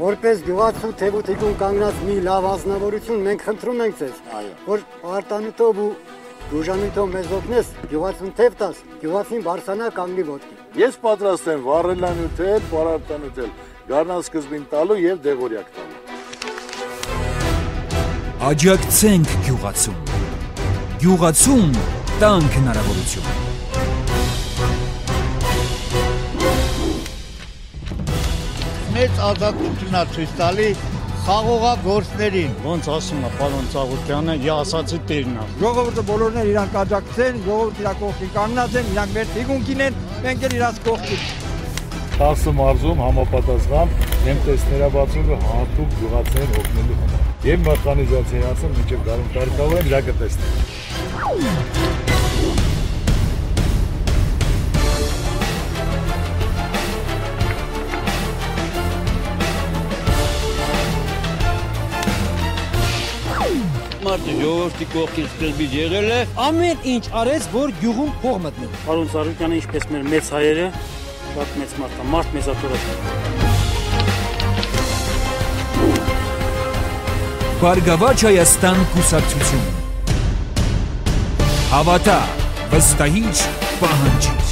Որպես գյուղացու թևութիկուն կանգնած մի լավ ազնվորություն մենք խնդրում ենք ձեզ, որ արտանուտով ու դուժանույթով մեզ օգնես, գյուղացուն թև տաս, գյուղացին բարձանա կանգնի ոտքի։ Ես պատրաստ եմ վառելանյութել, պարարտանյութել, գարնասկզբին տալու և դեղորյակ տալու։ Աջակցենք գյուղացուն։ Գյուղացուն տանք հնարավորություն։ Մեծ ազատություն է ցույց տալի խաղողագործներին։ Ոնց ասում է պարոն Ծաղուկյանը, ասացի տերն է։ Ժողովուրդը բոլորներ իրանք աջակցեն, ժողովուրդը իրանք կողքին կանգնած են, իրանք մեր թիկունքին են, մենք էլ իրանք կողքին։ 10 մարզում համապատասխան եմտեսներաբացումը հատուկ գյուղացիներին օգնելու համար։ Եվ մեխանիզացիայի հարցը մինչև գարուն կարգավոր են, դա կտեսնենք։ Մարդը ժողովրդի կողքին սկզբից եղել է։ Ամեն ինչ արեց, որ գյուղում փող մտնի։ Պարոն Ծաղուկյանը, ինչպես մեր մեծ հայերը, շատ մեծ մարդ է, մարդ մեծատորը։ Բարգավաճ Հայաստան կուսակցություն։ Հավատա, վստահիչ, պահանջիր։